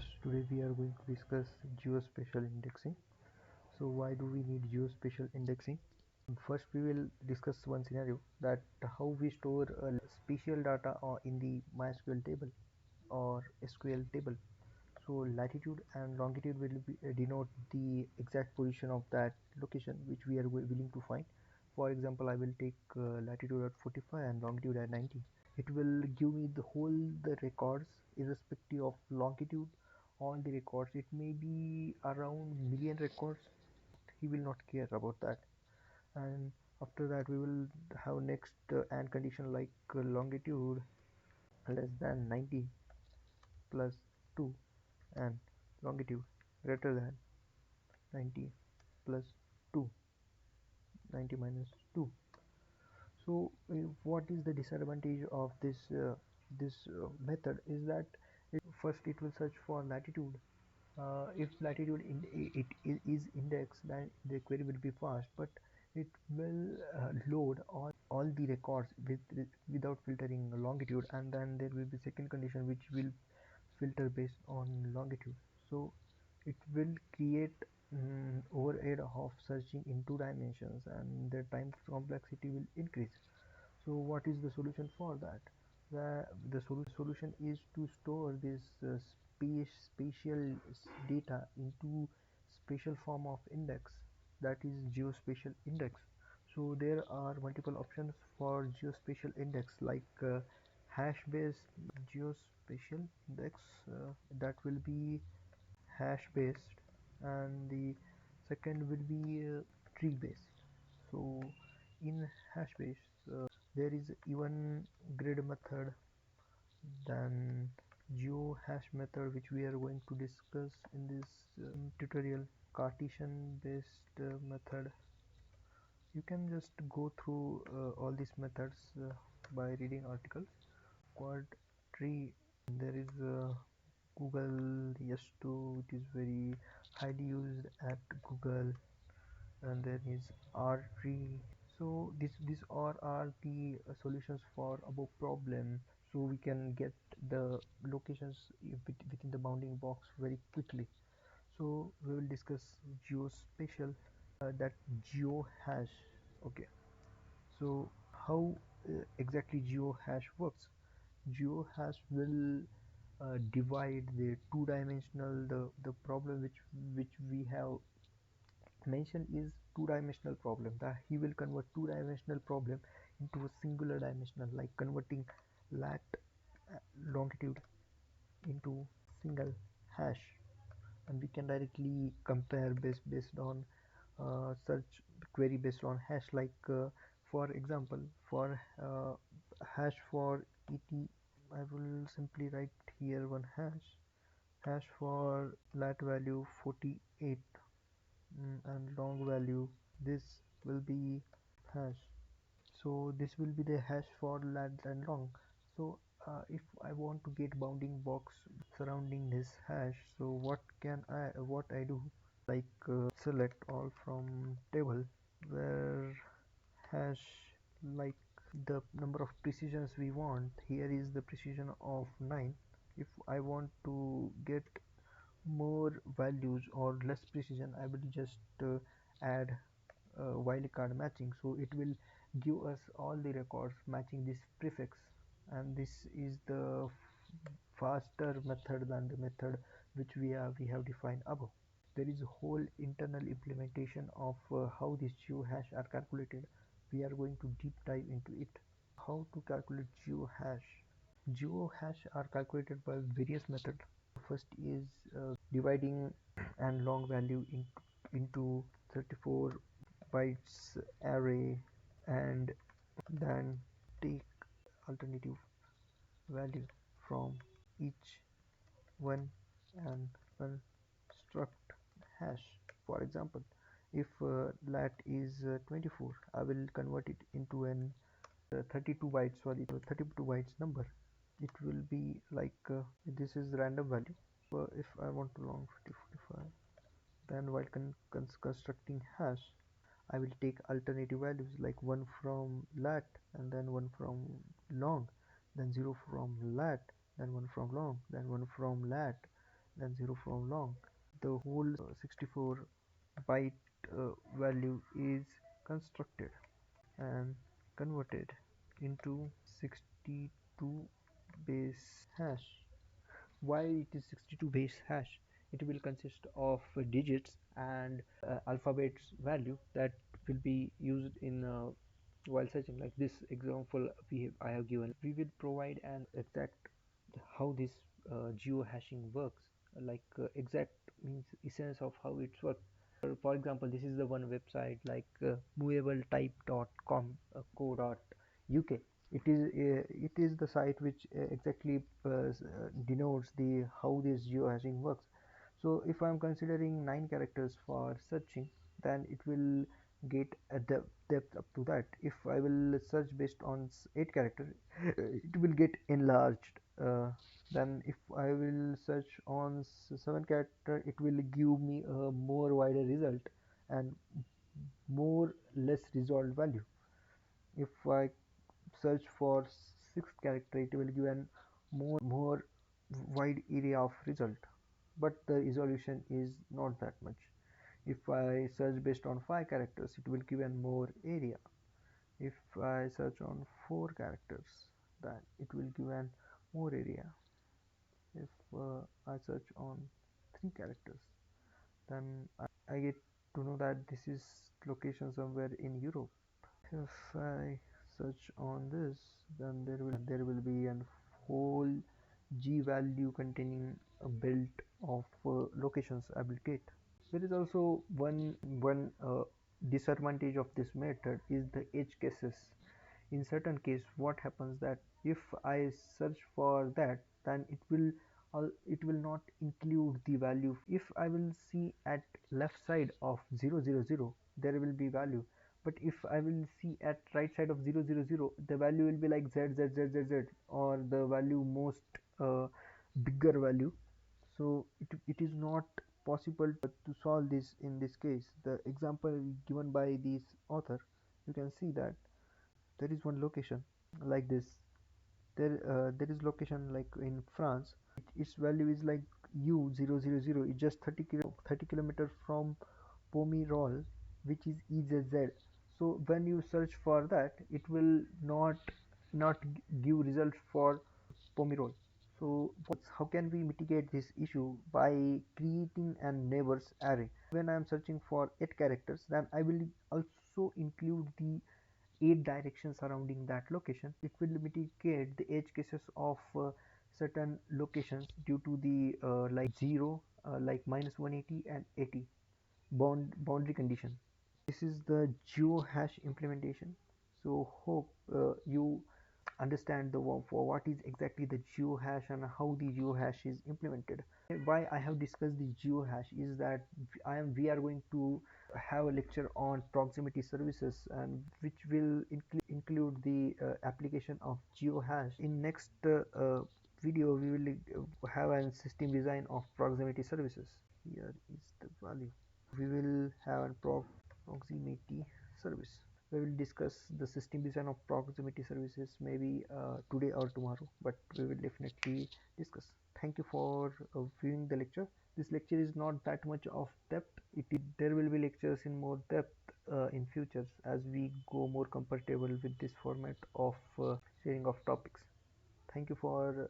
Yes, today we are going to discuss geospatial indexing. So why do we need geospatial indexing? First we will discuss one scenario that how we store spatial data in the MySQL table or SQL table. So latitude and longitude will denote the exact position of that location which we are willing to find. For example, I will take latitude at 45 and longitude at 90. It will give me the records irrespective of longitude, all the records. It may be around million records. He will not care about that. And after that we will have next and condition like longitude less than 90 plus 2 and longitude greater than 90 plus 2, 90 minus 2. So what is the disadvantage of this method is that first it will search for latitude. If latitude is indexed, then the query will be fast, but it will load all the records without filtering longitude, and then there will be second condition which will filter based on longitude. So it will create overhead of searching in 2 dimensions, and the time complexity will increase. So what is the solution for that? The solution is to store this spatial data into spatial form of index, that is geospatial index. So there are multiple options for geospatial index like hash based geospatial index, that will be hash based, and the second will be tree based. So in hash based there is even grid method than geohash method which we are going to discuss in this tutorial. Cartesian based method, you can just go through all these methods by reading articles. Quad tree, there is Google yes2, it is very highly used at Google, and there is R tree. So these are the solutions for above problem, so we can get the locations within the bounding box very quickly. So we will discuss geospatial, that geohash. Okay, so how exactly geohash works? Geohash will divide the two-dimensional, the problem which we have mentioned is two-dimensional problem, that he will convert two-dimensional problem into a singular dimensional, like converting lat longitude into single hash, and we can directly compare based on search query based on hash, like for example, for hash for et, I will simply write here one hash for lat value 48, and long value, this will be hash. So this will be the hash for lat and long. So if I want to get bounding box surrounding this hash, so what I do, like select all from table where hash, like the number of precisions we want. Here is the precision of 9. If I want to get more values or less precision, I will just add wildcard matching, so it will give us all the records matching this prefix, and this is the faster method than the method which we have defined above. There is a whole internal implementation of how these geohash are calculated. We are going to deep dive into it. How to calculate geohash? Geohash are calculated by various methods. First is dividing and long value into 34 bytes array, and then take alternative value from each one and construct hash. For example, if lat is 24, I will convert it into an 32 bytes, sorry, 32 bytes number. It will be like this is random value. If I want to long 45, then while constructing hash, I will take alternative values like 1 from lat, and then 1 from long, then 0 from lat, then 1 from long, then 1 from lat, then 0 from long. The whole 64 byte value is constructed and converted into 62 base hash. Why it is 62 base hash? It will consist of digits and alphabets value that will be used in while searching. Like this example I have given, we will provide an exact how this geohashing works, like exact means essence of how it works. For example, this is the one website like movabletype.com co.uk. It is the site which exactly denotes the how this geohashing works. So if I'm considering 9 characters for searching, then it will get a depth up to that. If I will search based on 8 characters, it will get enlarged. Then if I will search on 7 character, it will give me a more wider result and more less resolved value. If I search for 6 character, it will give an more wide area of result, but the resolution is not that much. If I search based on 5 characters, it will give an more area. If I search on 4 characters, then it will give an more area. If I search on 3 characters, then I get to know that this is location somewhere in Europe. If I search on this, then there will be a whole G value containing a belt of locations I will get. There is also one disadvantage of this method is the edge cases. In certain case, what happens that if I search for that, then it will not include the value. If I will see at left side of 000, there will be value, but if I will see at right side of 000, the value will be like z or the value most bigger value. So it is not possible to solve this in this case. The example given by this author, you can see that there is one location like this. There is location like in France. Its value is like U000. It's just 30 kilometers from Pomerol, which is EZZ. So when you search for that, it will not give result for Pomerol. So how can we mitigate this issue? By creating a neighbors array. When I am searching for 8 characters, then I will also include the 8 directions surrounding that location. It will mitigate the edge cases of certain locations due to the like 0, like minus 180 and 80 boundary condition. This is the geohash implementation. So hope you understand for what is exactly the geohash and how the geohash is implemented. Why I have discussed the geohash is that we are going to have a lecture on proximity services, and which will include the application of geohash. In next video we will have a system design of proximity services. Here is the value. We will have a proximity service. We will discuss the system design of proximity services maybe today or tomorrow, but we will definitely discuss. Thank you for viewing the lecture. This lecture is not that much of depth. There will be lectures in more depth in futures as we go more comfortable with this format of sharing of topics. Thank you for